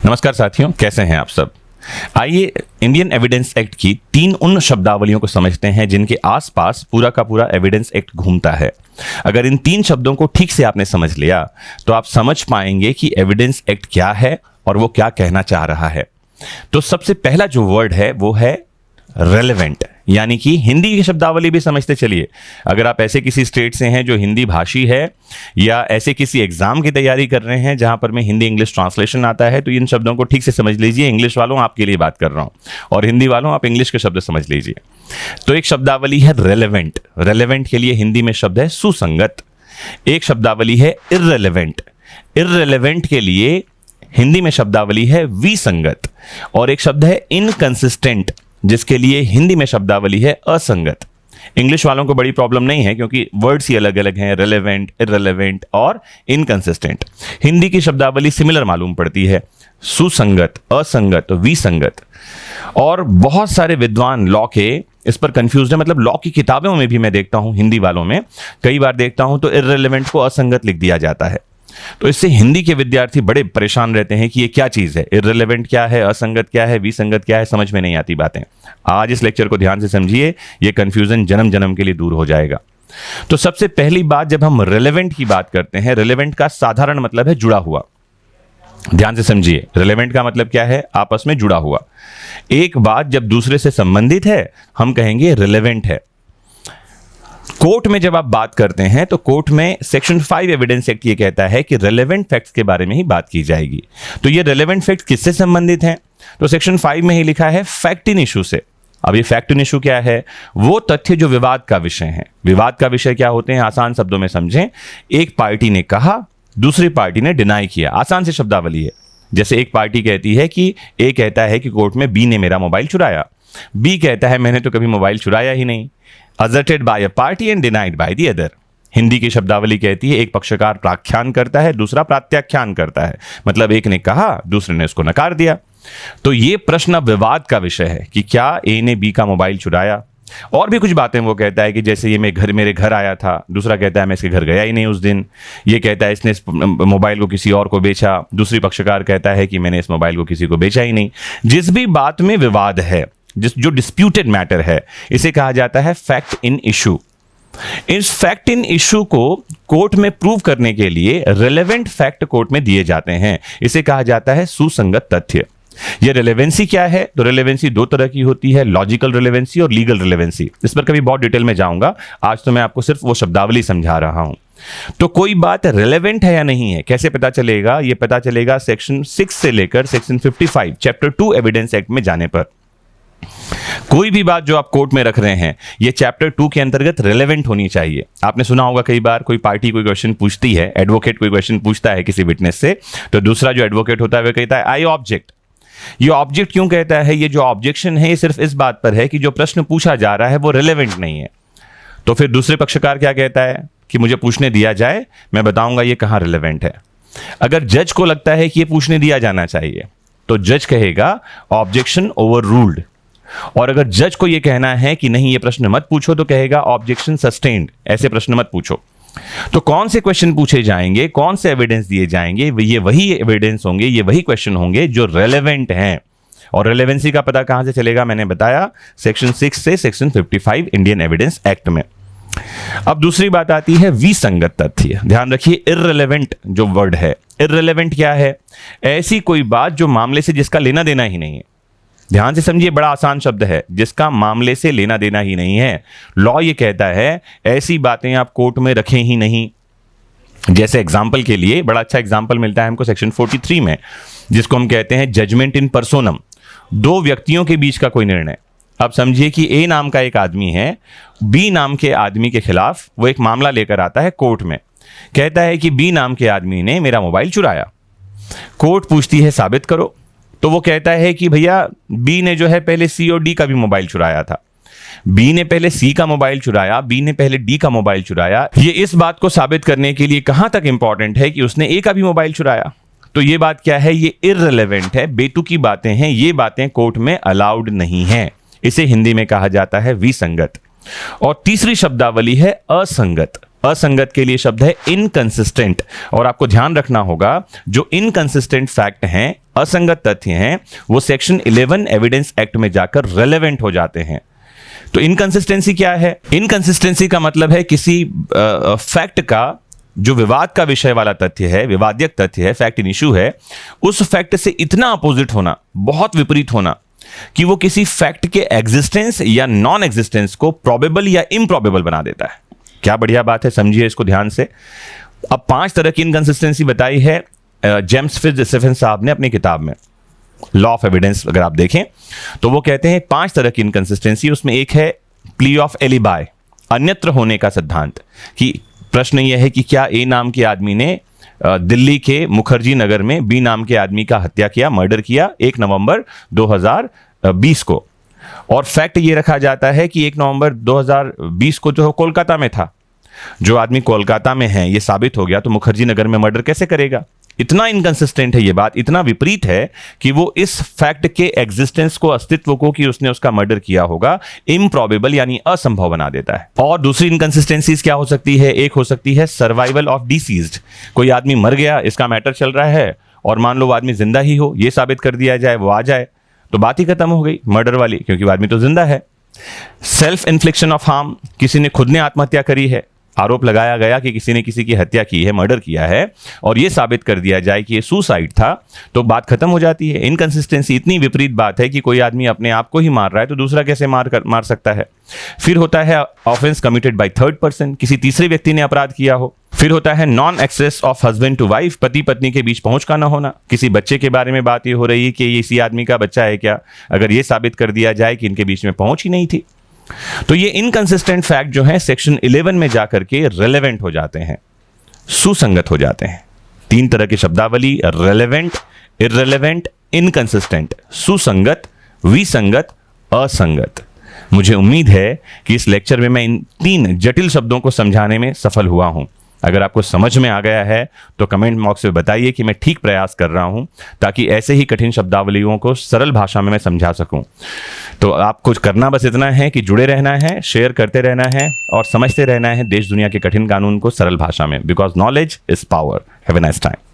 नमस्कार साथियों, कैसे हैं आप सब। आइए इंडियन एविडेंस एक्ट की 3 उन शब्दावलियों को समझते हैं जिनके आसपास पूरा का पूरा एविडेंस एक्ट घूमता है। अगर इन 3 शब्दों को ठीक से आपने समझ लिया तो आप समझ पाएंगे कि एविडेंस एक्ट क्या है और वो क्या कहना चाह रहा है। तो सबसे पहला जो वर्ड है वो है रेलेवेंट, यानी कि हिंदी की शब्दावली भी समझते चलिए। अगर आप ऐसे किसी स्टेट से हैं जो हिंदी भाषी है या ऐसे किसी एग्जाम की तैयारी कर रहे हैं जहां पर में हिंदी इंग्लिश ट्रांसलेशन आता है, तो इन शब्दों को ठीक से समझ लीजिए। इंग्लिश वालों आपके लिए बात कर रहा हूं और हिंदी वालों आप इंग्लिश के शब्द समझ लीजिए। तो एक शब्दावली है रेलेवेंट। रेलेवेंट के लिए हिंदी में शब्द है सुसंगत। एक शब्दावली है इर्रेलेवेंट। इर्रेलेवेंट के लिए हिंदी में शब्दावली है विसंगत। और एक शब्द है इनकंसिस्टेंट, जिसके लिए हिंदी में शब्दावली है असंगत। इंग्लिश वालों को बड़ी प्रॉब्लम नहीं है क्योंकि वर्ड्स ही अलग अलग हैं, रेलेवेंट, इररेलेवेंट और इनकंसिस्टेंट। हिंदी की शब्दावली सिमिलर मालूम पड़ती है, सुसंगत, असंगत, विसंगत। और बहुत सारे विद्वान लॉ के इस पर कंफ्यूज है। मतलब लॉ की किताबों में भी मैं देखता हूं, हिंदी वालों में कई बार देखता हूं तो इररेलेवेंट को असंगत लिख दिया जाता है। तो इससे हिंदी के विद्यार्थी बड़े परेशान रहते हैं कि ये क्या चीज है, इररिलेवेंट क्या है, असंगत क्या है, विसंगत क्या है, समझ में नहीं आती बातें। आज इस लेक्चर को ध्यान से समझिए, ये कंफ्यूजन जन्म जन्म के लिए दूर हो जाएगा। तो सबसे पहली बात, जब हम रिलेवेंट की बात करते हैं, रिलेवेंट का साधारण मतलब है जुड़ा हुआ। ध्यान से समझिए, रिलेवेंट का मतलब क्या है, आपस में जुड़ा हुआ। एक बात जब दूसरे से संबंधित है हम कहेंगे रिलेवेंट है। कोर्ट में जब आप बात करते हैं तो कोर्ट में सेक्शन 5 एविडेंस एक्ट ये कहता है कि रेलेवेंट फैक्ट्स के बारे में ही बात की जाएगी। तो ये रेलेवेंट फैक्ट्स किससे संबंधित हैं? तो सेक्शन 5 में ही लिखा है फैक्ट इन इशू से। अब ये फैक्ट इन इशू क्या है? वो तथ्य जो विवाद का विषय है। विवाद का विषय क्या होते हैं, आसान शब्दों में समझें। एक पार्टी ने कहा, दूसरी पार्टी ने डिनाई किया। आसान से शब्दावली है। जैसे एक पार्टी कहती है कि ए कहता है कि कोर्ट में बी ने मेरा मोबाइल चुराया, बी कहता है मैंने तो कभी मोबाइल चुराया ही नहीं। Asserted by a party and denied by the other। Hindi की शब्दावली कहती है एक पक्षकार प्राख्यान करता है, दूसरा प्रत्याख्यान करता है। मतलब एक ने कहा, दूसरे ने उसको नकार दिया। तो ये प्रश्न अब विवाद का विषय है कि क्या ए ने बी का मोबाइल चुराया। और भी कुछ बातें वो कहता है कि जैसे ये मेरे घर आया था, दूसरा कहता है मैं इसके घर गया ही नहीं उस दिन। ये कहता है इसने इस मोबाइल को किसी और को बेचा, दूसरी पक्षकार कहता है कि मैंने इस मोबाइल को किसी को बेचा ही नहीं। जिस भी बात में विवाद है, जो डिस्प्यूटेड मैटर है, इसे कहा जाता है फैक्ट इन इशू। इस फैक्ट इन इशू को कोर्ट में प्रूव करने के लिए रिलेवेंट फैक्ट कोर्ट में दिए जाते हैं। इसे कहा जाता है सुसंगत तथ्य। यह रिलेवेंसी क्या है? तो रिलेवेंसी 2 तरह की होती है, लॉजिकल रिलेवेंसी और लीगल रिलेवेंसी। इस पर कभी बहुत डिटेल में जाऊंगा, आज तो मैं आपको सिर्फ वो शब्दावली समझा रहा हूं। तो कोई बात रिलेवेंट है या नहीं है कैसे पता चलेगा? यह पता चलेगा सेक्शन 6 से लेकर सेक्शन 55 चैप्टर 2 एविडेंस एक्ट में जाने पर। कोई भी बात जो आप कोर्ट में रख रहे हैं, ये चैप्टर 2 के अंतर्गत रेलेवेंट होनी चाहिए। आपने सुना होगा कई बार कोई पार्टी कोई क्वेश्चन पूछती है, एडवोकेट कोई क्वेश्चन पूछता है किसी विटनेस से, तो दूसरा जो एडवोकेट होता है वह कहता है आई ऑब्जेक्ट। ये ऑब्जेक्ट क्यों कहता है? ये जो ऑब्जेक्शन है ये सिर्फ इस बात पर है कि जो प्रश्न पूछा जा रहा है वो रेलेवेंट नहीं है। तो फिर दूसरे पक्षकार क्या कहता है कि मुझे पूछने दिया जाए, मैं बताऊंगा ये कहां रेलेवेंट है। अगर जज को लगता है कि ये पूछने दिया जाना चाहिए तो जज कहेगा ऑब्जेक्शन ओवर रूल्ड। और अगर जज को यह कहना है कि नहीं ये प्रश्न मत पूछो तो कहेगा ऑब्जेक्शन सस्टेन्ड, ऐसे प्रश्न मत पूछो। तो कौन से क्वेश्चन पूछे जाएंगे, कौन से एविडेंस दिए जाएंगे, ये वही एविडेंस होंगे, ये वही क्वेश्चन होंगे जो रेलेवेंट हैं। और रेलेवेंसी का पता कहां से चलेगा? मैंने बताया सेक्शन 6 से सेक्शन 55 इंडियन एविडेंस एक्ट में। अब दूसरी बात आती है विसंगत तथ्य। ध्यान रखिए, इररिलेवेंट जो वर्ड है, इररिलेवेंट क्या है? ऐसी कोई बात जो मामले से जिसका लेना देना ही नहीं है। ध्यान से समझिए, बड़ा आसान शब्द है, जिसका मामले से लेना देना ही नहीं है। लॉ ये कहता है ऐसी बातें आप कोर्ट में रखें ही नहीं। जैसे एग्जाम्पल के लिए बड़ा अच्छा एग्जाम्पल मिलता है हमको सेक्शन 43 में, जिसको हम कहते हैं जजमेंट इन पर्सोनम। 2 व्यक्तियों के बीच का कोई निर्णय। अब समझिए कि ए नाम का एक आदमी है, बी नाम के आदमी के खिलाफ वो एक मामला लेकर आता है कोर्ट में। कहता है कि बी नाम के आदमी ने मेरा मोबाइल चुराया। कोर्ट पूछती है साबित करो। तो वो कहता है कि भैया बी ने जो है पहले सी और डी का भी मोबाइल चुराया था। बी ने पहले सी का मोबाइल चुराया, बी ने पहले डी का मोबाइल चुराया। ये इस बात को साबित करने के लिए कहां तक इंपॉर्टेंट है कि उसने ए का भी मोबाइल चुराया। तो ये बात क्या है? ये इररिलेवेंट है, बेतुकी बातें हैं। ये बातें कोर्ट में अलाउड नहीं है। इसे हिंदी में कहा जाता है विसंगत। और तीसरी शब्दावली है असंगत। असंगत के लिए शब्द है इनकंसिस्टेंट। और आपको ध्यान रखना होगा जो इनकंसिस्टेंट फैक्ट हैं, असंगत तथ्य हैं, वो सेक्शन 11 एविडेंस एक्ट में जाकर रेलेवेंट हो जाते हैं। तो इनकंसिस्टेंसी क्या है? इनकंसिस्टेंसी का मतलब है किसी फैक्ट का जो विवाद का विषय वाला तथ्य है, विवादित तथ्य है, फैक्ट इन इशू है, उस फैक्ट से इतना अपोजिट होना, बहुत विपरीत होना कि वो किसी फैक्ट के एग्जिस्टेंस या नॉन एग्जिस्टेंस को प्रोबेबल या इम्प्रोबेबल बना देता है। क्या बढ़िया बात है, समझिए इसको ध्यान से। अब 5 तरह की इनकंसिस्टेंसी बताई है जेम्स फिट्जस्टीफन साहब ने अपनी किताब में लॉ ऑफ एविडेंस। अगर आप देखें तो वो कहते हैं 5 तरह की इनकंसिस्टेंसी। उसमें एक है प्ली ऑफ एलिबाय, अन्यत्र होने का सिद्धांत। कि प्रश्न यह है कि क्या ए नाम के आदमी ने दिल्ली के मुखर्जी नगर में बी नाम के आदमी का हत्या किया, मर्डर किया 1 नवंबर 2020 को, और फैक्ट ये रखा जाता है कि 1 नवंबर 2020 को जो कोलकाता में था। जो आदमी कोलकाता में है ये साबित हो गया, तो मुखर्जी नगर में मर्डर कैसे करेगा? इतना इनकंसिस्टेंट है ये बात, इतना विपरीत है कि वो इस फैक्ट के एग्जिस्टेंस को, अस्तित्व को, कि उसने उसका मर्डर किया होगा, इम्प्रॉबेबल यानी असंभव बना देता है। और दूसरी इनकंसिस्टेंसीज क्या हो सकती है? एक हो सकती है सर्वाइवल ऑफ डिसीज्ड। कोई आदमी मर गया, इसका मैटर चल रहा है, और मान लो वो आदमी जिंदा ही हो, ये साबित कर दिया जाए, वो आ जाए, तो बात ही खत्म हो गई मर्डर वाली, क्योंकि वो आदमी तो जिंदा है। सेल्फ इन्फ्लिक्शन ऑफ हार्म, किसी ने खुद ने आत्महत्या करी है, आरोप लगाया गया कि किसी ने किसी की हत्या की है, मर्डर किया है, और यह साबित कर दिया जाए कि यह सुसाइड था, तो बात खत्म हो जाती है। इनकंसिस्टेंसी इतनी विपरीत बात है कि कोई आदमी अपने आप को ही मार रहा है तो दूसरा कैसे मार सकता है। फिर होता है offence committed by third person, किसी तीसरे व्यक्ति ने अपराध किया हो। फिर होता है non access of husband to wife, पति पत्नी के बीच पहुंच का ना होना। किसी बच्चे के बारे में बात ये हो रही है कि ये इसी आदमी का बच्चा है क्या, अगर ये साबित कर दिया जाए कि इनके बीच में पहुंच ही नहीं थी, तो ये इनकंसिस्टेंट फैक्ट जो है सेक्शन 11 में जाकर के रेलेवेंट हो जाते हैं, सुसंगत हो जाते हैं। 3 तरह की शब्दावली, रेलेवेंट, इररेलेवेंट, इनकंसिस्टेंट, सुसंगत, विसंगत, असंगत। मुझे उम्मीद है कि इस लेक्चर में मैं इन 3 जटिल शब्दों को समझाने में सफल हुआ हूं। अगर आपको समझ में आ गया है तो कमेंट बॉक्स में बताइए कि मैं ठीक प्रयास कर रहा हूं, ताकि ऐसे ही कठिन शब्दावलियों को सरल भाषा में मैं समझा सकूं। तो आपको करना बस इतना है कि जुड़े रहना है, शेयर करते रहना है, और समझते रहना है देश दुनिया के कठिन कानून को सरल भाषा में, because knowledge is power. Have a nice time.